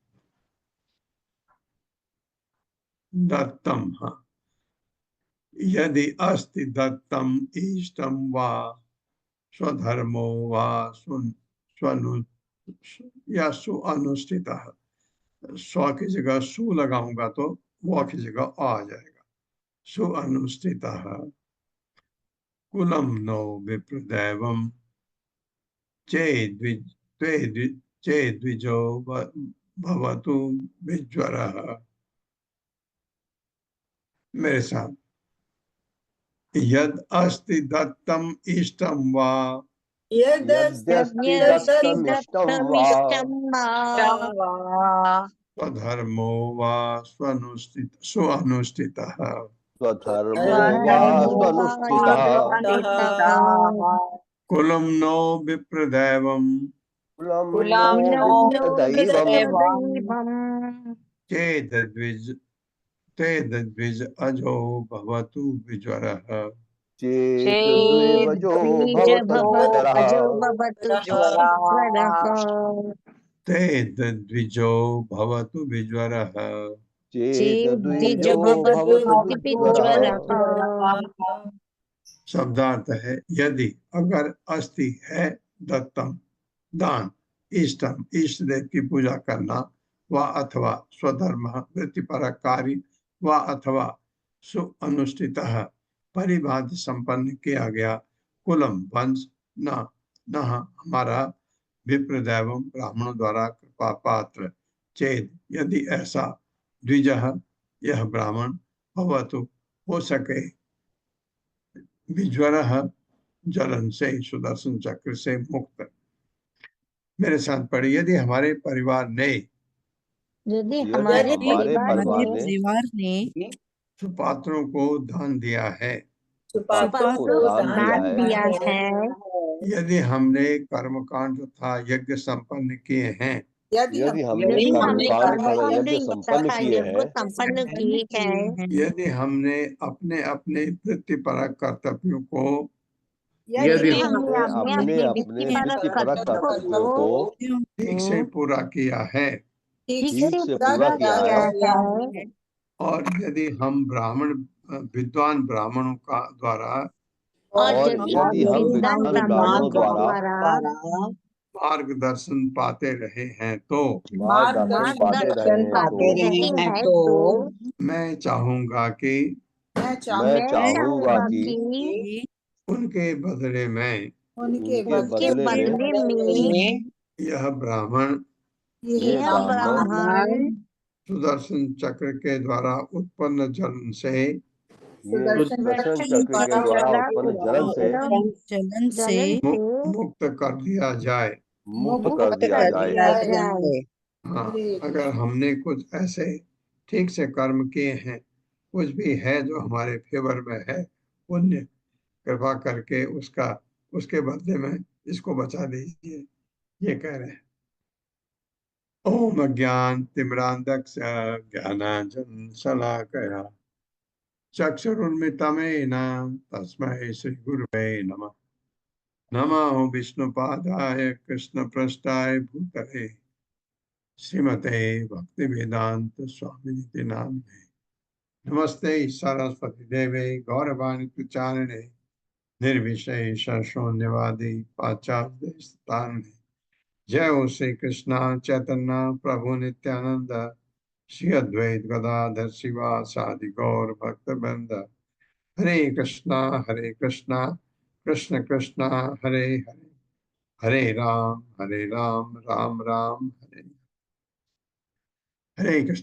दत्तम, हाँ, यदि अस्ति दत्तम इष्टम वा स्वधर्मो वा स्वनु या सुअनुष्ठितः, स्व की जगह सु लगाऊंगा तो व की जगह आ जाएगा। सुअनुष्ठितः कुलम नो विप्रदैवम चेद्विजो भवतु विज्वरः। मेरे साथ, यद अस्ति दत्तम इष्टम वा यद्यस्ति दत्तम इष्टं वा स्वधर्मो वा सुअनुष्ठितः स्वधर्मो वा स्वनुष्ठितः कुलम नो विप्रदैवम कुलं नो विप्रदैवम् चेद्विज अजो भवतु विज्वरः। चेद्विजो भवतु तेद्विजो भवतु विज्वरः। चेद्विजो भवतु विज्वरः। शब्दार्थ है, यदि अगर अस्ति है दत्तम दान, इष्टम इष्ट देव की पूजा करना, व अथवा स्वधर्म वृत्तिपरक कार्य, व अथवा सुअनुष्ठितः परिभाषित संपन्न किया गया, कुलम वंश न हमारा विप्रदैवम ब्राह्मणों द्वारा कृपा पात्र, चेद यदि ऐसा, द्विजः यह ब्राह्मण, भवतु हो सके, विज्वरः जलन से, सुदर्शन चक्र से मुक्त। मेरे साथ पढ़े, यदि हमारे परिवार ने यदि यदि हमारे हमारे परिवार परिवार ने सुपात्रों को दान दिया है, सुपात्रों को दान दिया है, यदि हमने कर्मकांड तथा यज्ञ संपन्न किए हैं, यदि हमने कर्मकांड तथा यज्ञ संपन्न किए हैं, यदि हमने अपने अपने वृत्तिपरक कर्तव्यों को यदि हमने अपने अपने वृत्तिपरक कर्तव्यों को ठीक से पूरा किया है, ठीक से पूरा किया है, और यदि हम विद्वान ब्राह्मणों का द्वारा और यदि हम विद्वान ब्राह्मणों द्वारा मार्गदर्शन पाते रहे हैं, तो मार्गदर्शन पाते रहे हैं, तो मैं चाहूंगा कि उनके बदले में यह ब्राह्मण सुदर्शन चक्र के द्वारा उत्पन्न जलन से सुदर्शन चक्र के द्वारा उत्पन्न जलन से मुक्त कर दिया जाए। मुक्त कर दिया जाए। हाँ, अगर हमने कुछ ऐसे ठीक से कर्म किए हैं, कुछ भी है जो हमारे फेवर में है, पुण्य, कृपा करके उसके बदले में इसको बचा दीजिए, ये कह रहे हैं। ओम अज्ञान तिमिरांधस्य ज्ञानांजन शलाकया चक्षुरुन्मिलितं तस्मै श्री गुरुवे नमः। नमो विष्णुपादाय कृष्णपृष्ठाय भूतले श्रीमते भक्तिवेदांत स्वामिनिति नामिने। नमस्ते सरस्वती देवे गौरवाणी प्रचारिणे निर्विशेष शून्यवादी पाश्चात्य स्थाने। जय हो श्री कृष्णा चैतन्य प्रभु नित्यानंद श्री अद्वैत गदाधर शिवासादि गौर भक्त वृंद। हरे कृष्णा कृष्ण कृष्णा हरे हरे, हरे राम राम राम हरे हरे कृष्ण।